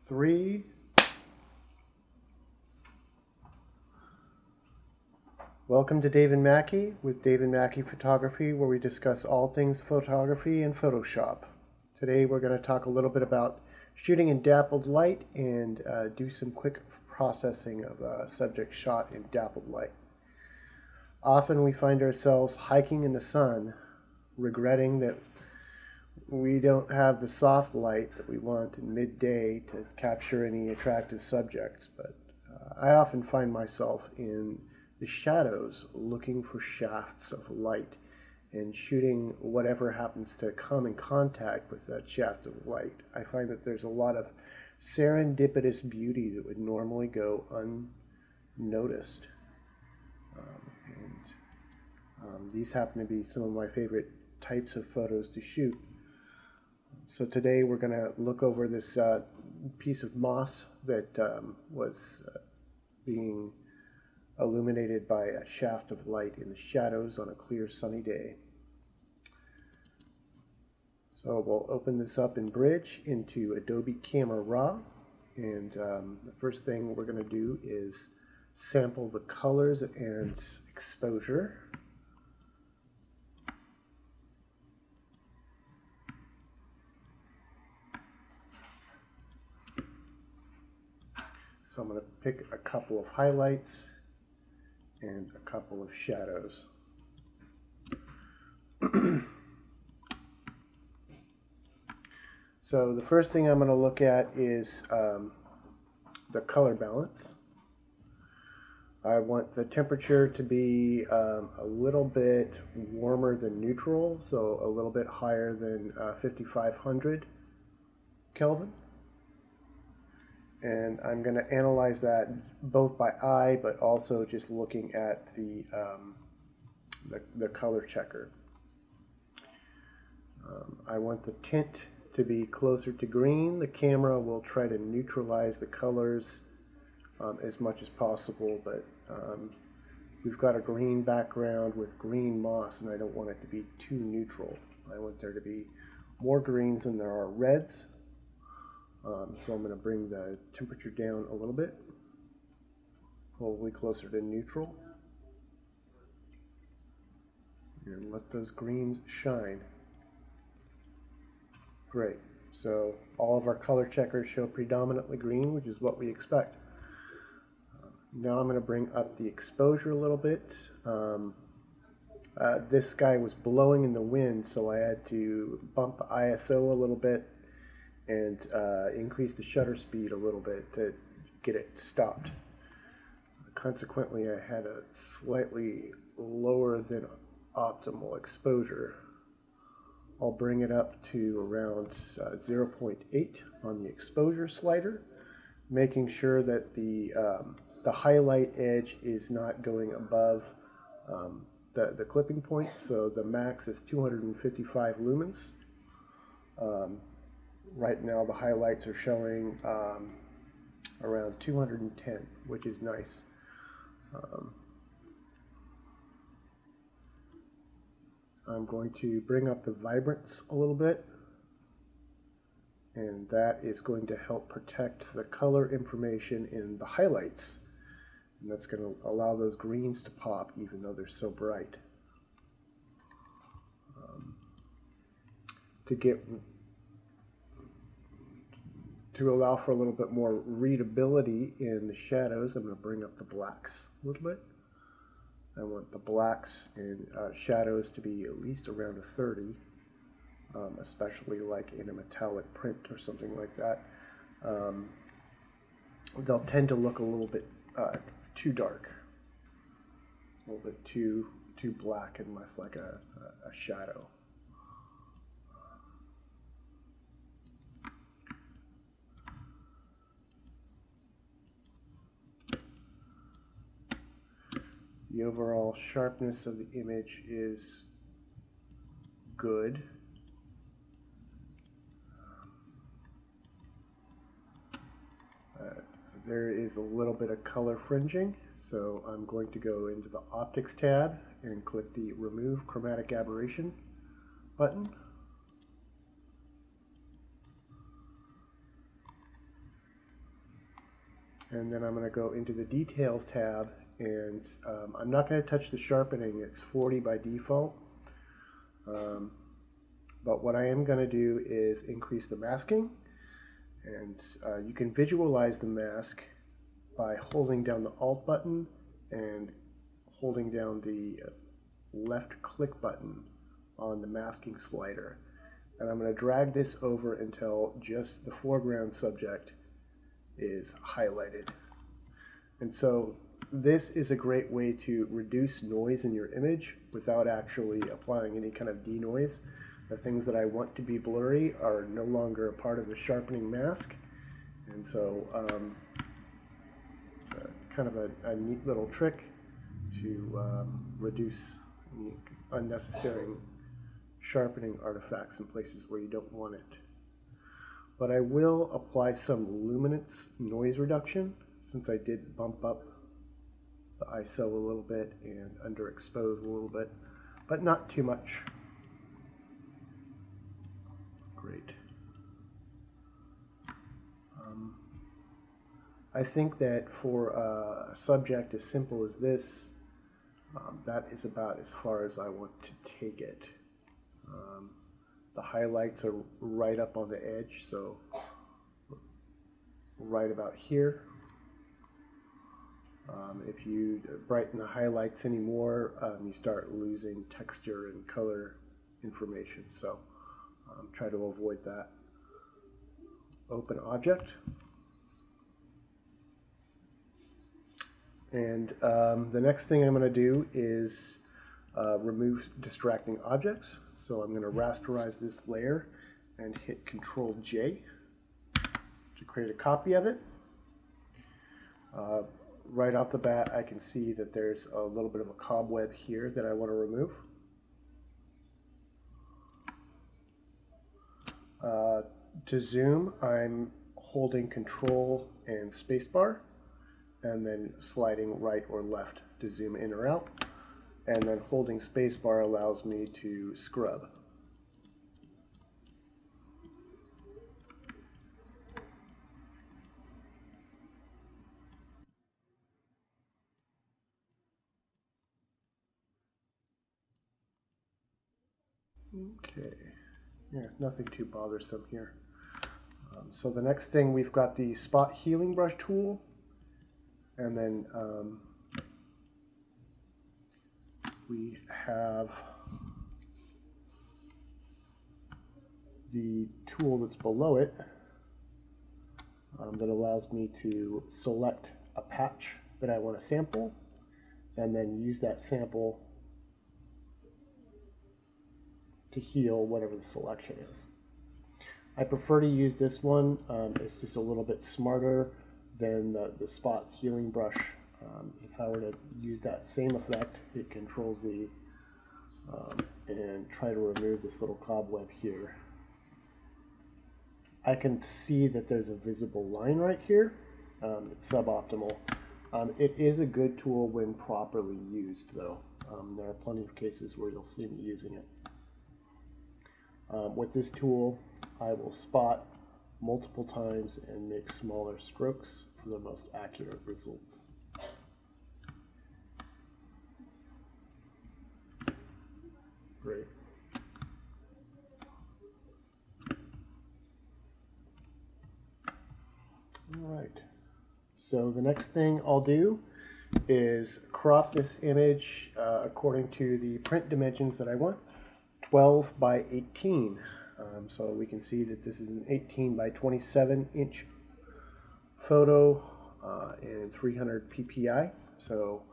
3. Welcome to Dave and Mackey with Dave and Mackey Photography, where we discuss all things photography and Photoshop. Today we're going to talk a little bit about shooting in dappled light and do some quick processing of a subject shot in dappled light. Often we find ourselves hiking in the sun, regretting that we don't have the soft light that we want in midday to capture any attractive subjects, but I often find myself in the shadows looking for shafts of light and shooting whatever happens to come in contact with that shaft of light. I find that there's a lot of serendipitous beauty that would normally go unnoticed. These happen to be some of my favorite types of photos to shoot. So today we're going to look over this piece of moss that was being illuminated by a shaft of light in the shadows on a clear sunny day. So we'll open this up in Bridge into Adobe Camera Raw, and the first thing we're going to do is sample the colors and exposure. So I'm going to pick a couple of highlights and a couple of shadows. So the first thing I'm going to look at is the color balance. I want the temperature to be a little bit warmer than neutral, so a little bit higher than 5500 Kelvin. And I'm going to analyze that both by eye, but also just looking at the color checker. I want the tint to be closer to green. The camera will try to neutralize the colors as much as possible, but we've got a green background with green moss, and I don't want it to be too neutral. I want there to be more greens than there are reds. So I'm going to bring the temperature down a little bit, probably closer to neutral, and let those greens shine. Great. So all of our color checkers show predominantly green, which is what we expect. Now I'm going to bring up the exposure a little bit. This guy was blowing in the wind, so I had to bump the ISO a little bit and increase the shutter speed a little bit to get it stopped. Consequently, I had a slightly lower than optimal exposure. I'll bring it up to around 0.8 on the exposure slider, making sure that the highlight edge is not going above the clipping point. So the max is 255 lumens. Right now the highlights are showing around 210, which is nice. I'm going to bring up the vibrance a little bit, and that is going to help protect the color information in the highlights, and that's going to allow those greens to pop even though they're so bright. To allow for a little bit more readability in the shadows, I'm going to bring up the blacks a little bit. I want the blacks and shadows to be at least around a 30, especially like in a metallic print or something like that. They'll tend to look a little bit too dark, a little bit too black and less like a shadow. The overall sharpness of the image is good. There is a little bit of color fringing, so I'm going to go into the Optics tab and click the Remove Chromatic Aberration button. And then I'm going to go into the Details tab, and I'm not going to touch the sharpening. It's 40 by default. But what I am going to do is increase the masking, and you can visualize the mask by holding down the Alt button and holding down the left click button on the masking slider. And I'm going to drag this over until just the foreground subject is highlighted. And so this is a great way to reduce noise in your image without actually applying any kind of denoise. The things that I want to be blurry are no longer a part of the sharpening mask. And so it's kind of a neat little trick to reduce any unnecessary sharpening artifacts in places where you don't want it. But I will apply some luminance noise reduction, since I did bump up the ISO a little bit and underexpose a little bit, but not too much. Great. I think that for a subject as simple as this, that is about as far as I want to take it. The highlights are right up on the edge, so right about here. If you brighten the highlights anymore, you start losing texture and color information, so try to avoid that. Open object. And the next thing I'm going to do is remove distracting objects. So I'm going to rasterize this layer and hit Control J to create a copy of it. Right off the bat, I can see that there's a little bit of a cobweb here that I want to remove. To zoom, I'm holding Control and spacebar, and then sliding right or left to zoom in or out. And then holding spacebar allows me to scrub. Okay, yeah, nothing too bothersome here. So the next thing, we've got the spot healing brush tool, and then we have the tool that's below it that allows me to select a patch that I want to sample, and then use that sample to heal whatever the selection is. I prefer to use this one. It's just a little bit smarter than the spot healing brush. If I were to use that same effect, hit Control Z and try to remove this little cobweb here, I can see that there's a visible line right here. It's suboptimal. It is a good tool when properly used, though. There are plenty of cases where you'll see me using it. With this tool, I will spot multiple times and make smaller strokes for the most accurate results. Great. All right. So the next thing I'll do is crop this image according to the print dimensions that I want, 12 by 18. So we can see that this is an 18 by 27 inch photo in 300 ppi. So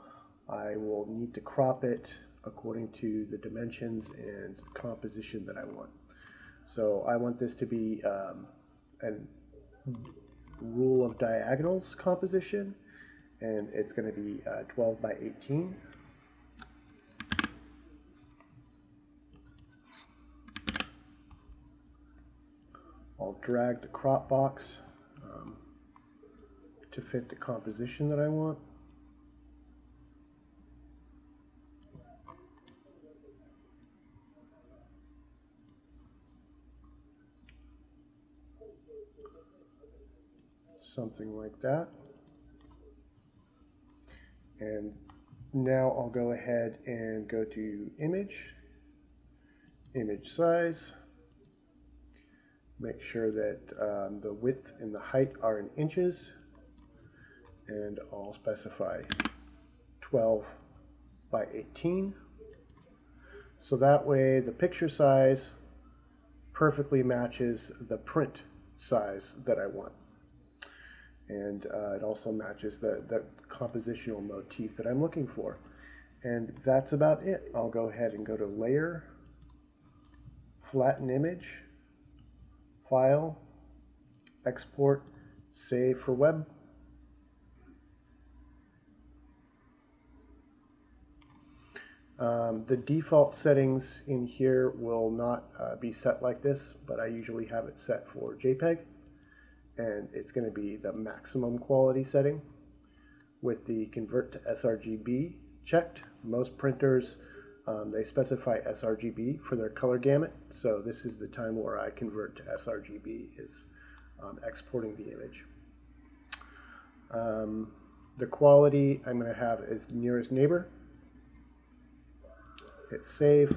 I will need to crop it according to the dimensions and composition that I want. So I want this to be a rule of diagonals composition, and it's going to be 12 by 18. I'll drag the crop box to fit the composition that I want. Something like that. And now I'll go ahead and go to image size, make sure that the width and the height are in inches, and I'll specify 12 by 18. So that way the picture size perfectly matches the print size that I want. And it also matches the compositional motif that I'm looking for. And that's about it. I'll go ahead and go to Layer, Flatten Image, File, Export, Save for Web. The default settings in here will not be set like this, but I usually have it set for JPEG, and it's going to be the maximum quality setting with the Convert to sRGB checked. Most printers, they specify sRGB for their color gamut, so this is the time where I convert to sRGB, is exporting the image. The quality I'm going to have is nearest neighbor. Hit save,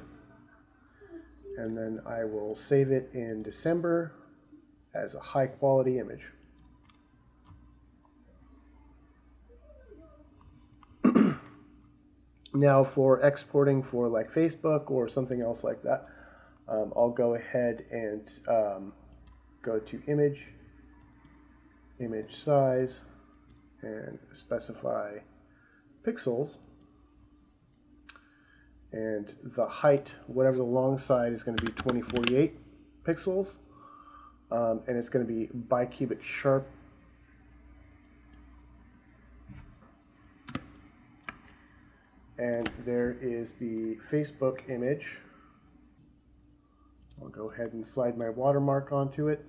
and then I will save it in December as a high quality image. Now for exporting for like Facebook or something else like that, I'll go ahead and go to image size, and specify pixels. And the height, whatever the long side, is going to be 2048 pixels. And it's going to be bicubic sharp. And there is the Facebook image. I'll go ahead and slide my watermark onto it.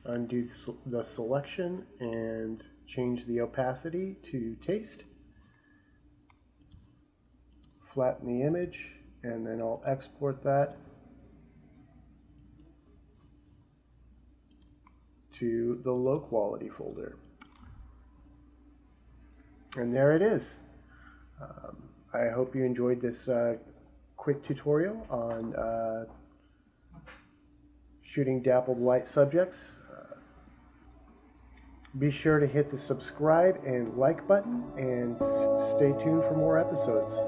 Undo the selection and change the opacity to taste. Flatten the image, and then I'll export that to the low quality folder. And there it is. I hope you enjoyed this quick tutorial on shooting dappled light subjects. Be sure to hit the subscribe and like button, and stay tuned for more episodes.